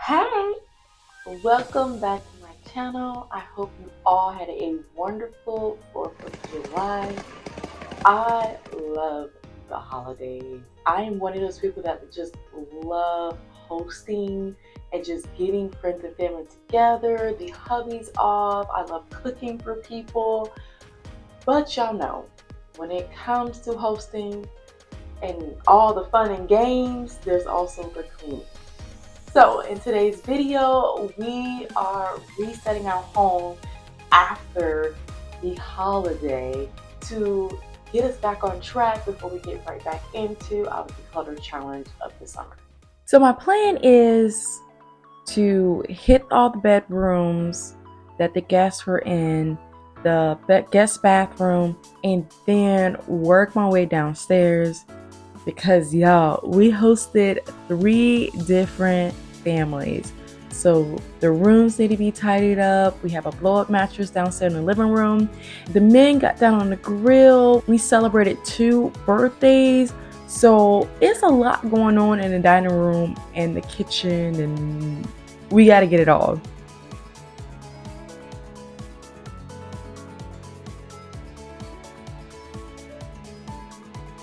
Hey, welcome back to my channel. I hope you all had a wonderful 4th of July. I love the holidays. I am one of those people that just love hosting and just getting friends and family together, the hubby's off. I love cooking for people. But y'all know, when it comes to hosting and all the fun and games, there's also the cleaning. So in today's video, we are resetting our home after the holiday to get us back on track before we get right back into our declutter challenge of the summer. So my plan is to hit all the bedrooms that the guests were in, the guest bathroom, and then work my way downstairs because y'all, we hosted 3 different families. So the rooms need to be tidied up. We have a blow-up mattress downstairs in the living room. The men got down on the grill. We celebrated 2 birthdays. So it's a lot going on in the dining room and the kitchen, and we got to get it all.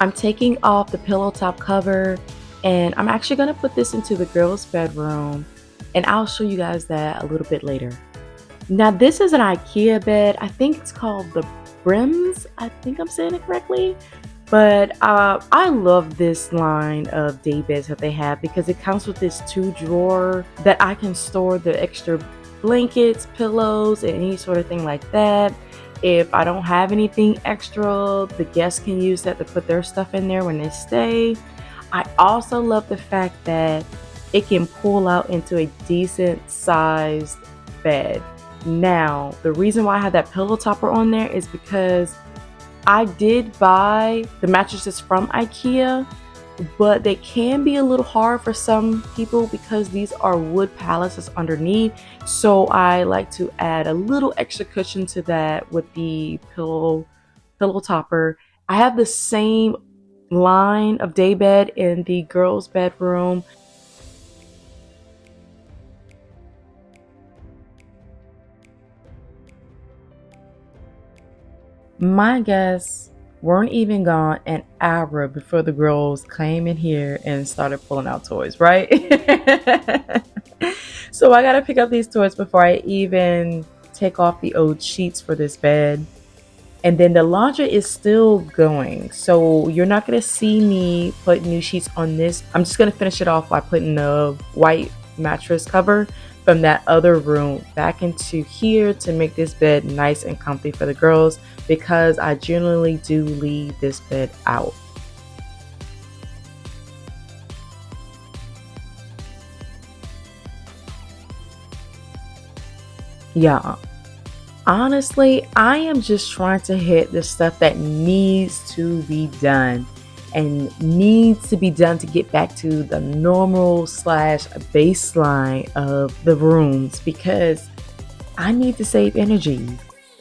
I'm taking off the pillow top cover, and I'm actually going to put this into the girls' bedroom, and I'll show you guys that a little bit later. Now this is an IKEA bed. I think it's called the Brims. I think I'm saying it correctly. But I love this line of day beds that they have because it comes with this 2-drawer that I can store the extra blankets, pillows, and any sort of thing like that. If I don't have anything extra, the guests can use that to put their stuff in there when they stay. I also love the fact that it can pull out into a decent sized bed. Now, the reason why I have that pillow topper on there is because I did buy the mattresses from IKEA, but they can be a little hard for some people because these are wood pallets that's underneath. So I like to add a little extra cushion to that with the pillow topper. I have the same line of day bed in the girls' bedroom. My guests weren't even gone an hour before the girls came in here and started pulling out toys, right? So I gotta pick up these toys before I even take off the old sheets for this bed. And then the laundry is still going, so you're not gonna see me put new sheets on this. I'm just gonna finish it off by putting the white mattress cover from that other room back into here to make this bed nice and comfy for the girls, because I generally do leave this bed out. Yeah, honestly, I am just trying to hit the stuff that needs to be done and needs to be done to get back to the normal / baseline of the rooms, because I need to save energy.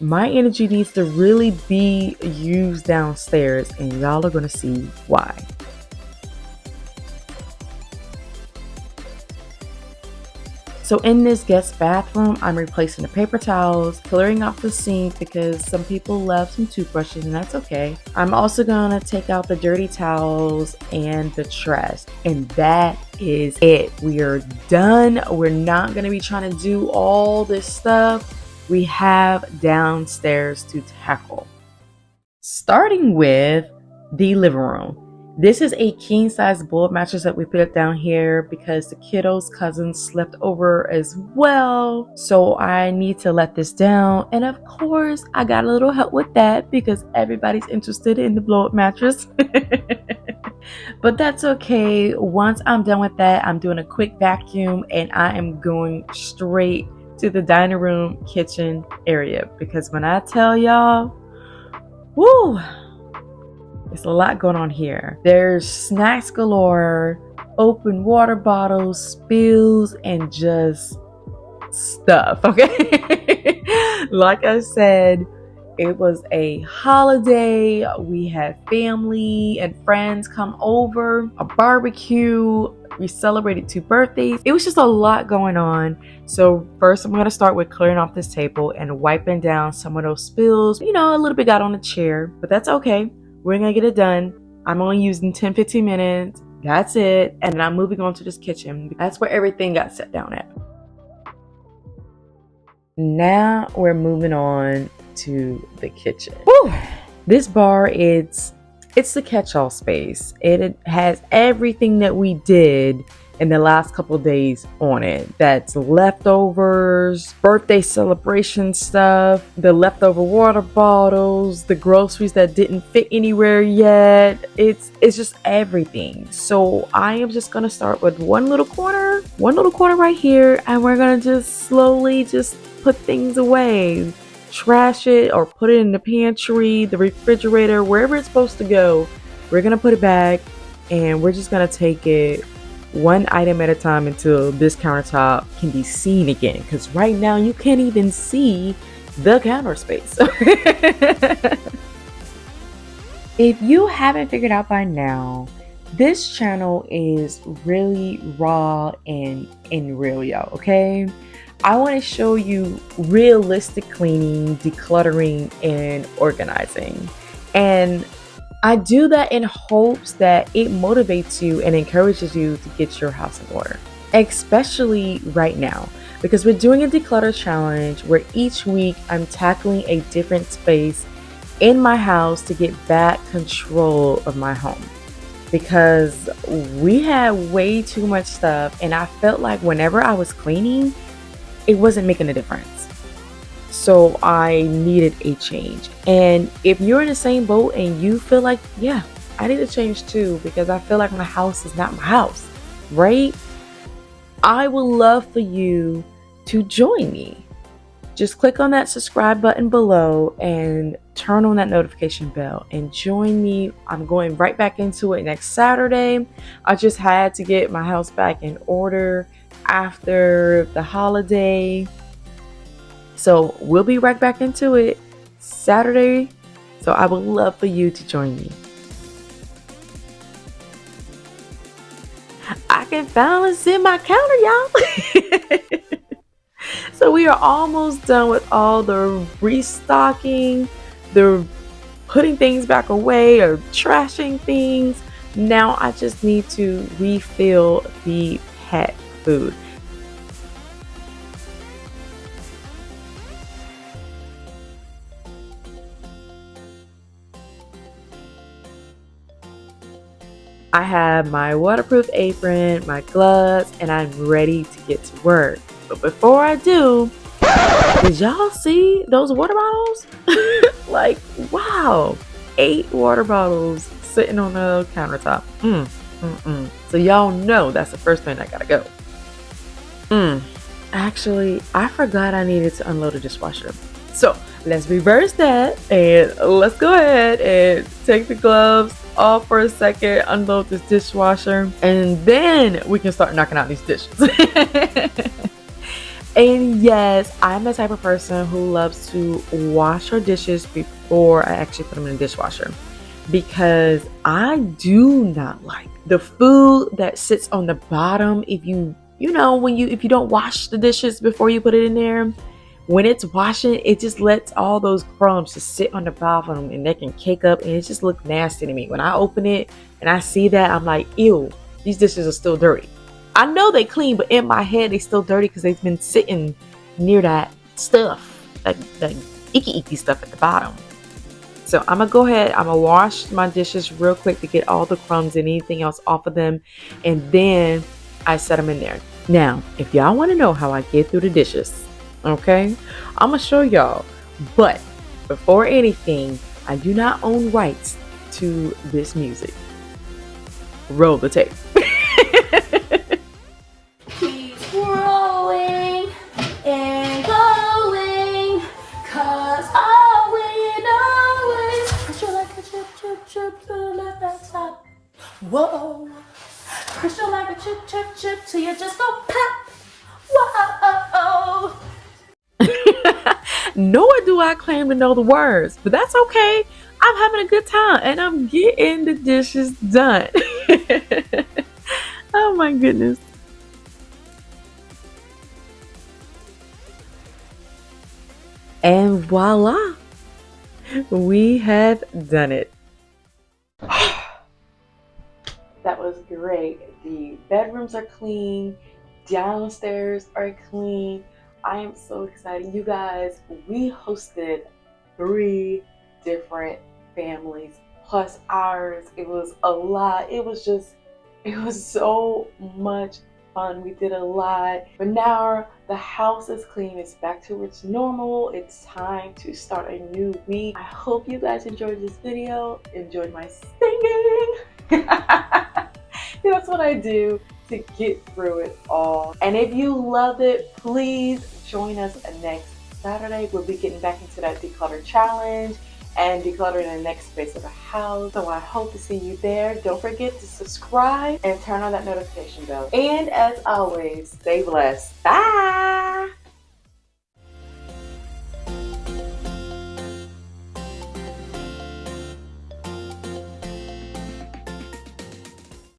My energy needs to really be used downstairs, and y'all are going to see why. So in this guest bathroom, I'm replacing the paper towels, clearing off the sink because some people left some toothbrushes, and that's okay. I'm also gonna take out the dirty towels and the trash, and that is it. We are done. We're not gonna be trying to do all this stuff we have downstairs to tackle. Starting with the living room. This is a king size bullet mattress that we put up down here because the kiddos' cousins slept over as well. So I need to let this down. And of course, I got a little help with that because everybody's interested in the blow up mattress. But that's okay. Once I'm done with that, I'm doing a quick vacuum and I am going straight to the dining room kitchen area, because when I tell y'all, woo, there's a lot going on here. There's snacks galore, open water bottles, spills, and just stuff, okay? Like I said, It was a holiday. We had family and friends come over, a barbecue. We celebrated 2 birthdays. It was just a lot going on. So first I'm going to start with clearing off this table and wiping down some of those spills. A little bit got on the chair, but that's okay. We're going to get it done. I'm only using 10-15 minutes. That's it. And then I'm moving on to this kitchen. That's where everything got set down at. Now we're moving on to the kitchen. Woo! This bar, it's the catch-all space. It has everything that we did in the last couple of days on it. That's leftovers, birthday celebration stuff, the leftover water bottles, the groceries that didn't fit anywhere yet. It's just everything. So I am just gonna start with one little corner right here, and we're gonna just slowly just put things away. Trash it or put it in the pantry, the refrigerator, wherever it's supposed to go. We're gonna put it back, and we're just gonna take it one item at a time until this countertop can be seen again, because right now you can't even see the counter space. If you haven't figured out by now, this channel is really raw and real, y'all, okay? I want to show you realistic cleaning, decluttering, and organizing. And I do that in hopes that it motivates you and encourages you to get your house in order, especially right now, because we're doing a declutter challenge where each week I'm tackling a different space in my house to get back control of my home. Because we had way too much stuff, and I felt like whenever I was cleaning, it wasn't making a difference. So I needed a change. And if you're in the same boat and you feel like, yeah, I need a change too, because I feel like my house is not my house, right? I would love for you to join me. Just click on that subscribe button below and turn on that notification bell and join me. I'm going right back into it next Saturday. I just had to get my house back in order after the holiday. So we'll be right back into it Saturday. So I would love for you to join me. I can finally see my counter, y'all. So we are almost done with all the restocking, the putting things back away or trashing things. Now I just need to refill the pet food. I have my waterproof apron, my gloves, and I'm ready to get to work. But before I do, did y'all see those water bottles? Like, wow, 8 water bottles sitting on the countertop. So y'all know that's the first thing I gotta go. Actually, I forgot I needed to unload the dishwasher. So let's reverse that and let's go ahead and take the gloves off for a second, unload this dishwasher, and then we can start knocking out these dishes. And yes, I'm the type of person who loves to wash her dishes before I actually put them in the dishwasher, because I do not like the food that sits on the bottom. If you don't wash the dishes before you put it in there, when it's washing, it just lets all those crumbs just sit on the bottom and they can cake up, and it just looks nasty to me. When I open it and I see that, I'm like, ew, these dishes are still dirty. I know they clean, but in my head, they still dirty because they've been sitting near that stuff, that icky stuff at the bottom. So I'm going to go ahead, I'm going to wash my dishes real quick to get all the crumbs and anything else off of them, and then I set them in there. Now, if y'all want to know how I get through the dishes, okay, I'm going to show y'all. But before anything, I do not own rights to this music. Roll the tape. Keep rolling and going, 'cause all we know is push you like a chip, chip, chip to the left and stop. Whoa, push you like a chip, chip, chip till you just go pop. Whoa. nor do I claim to know the words, but that's okay. I'm having a good time and I'm getting the dishes done. Oh my goodness. And voila, we have done it. That was great. The bedrooms are clean, downstairs are clean. I am so excited. You guys, we hosted 3 different families plus ours. It was a lot. It was so much fun. We did a lot. But now the house is clean. It's back to its normal. It's time to start a new week. I hope you guys enjoyed this video, enjoyed my singing. That's what I do to get through it all. And if you love it, please join us next Saturday. We'll be getting back into that declutter challenge and decluttering the next space of the house. So I hope to see you there. Don't forget to subscribe and turn on that notification bell. And as always, stay blessed. Bye.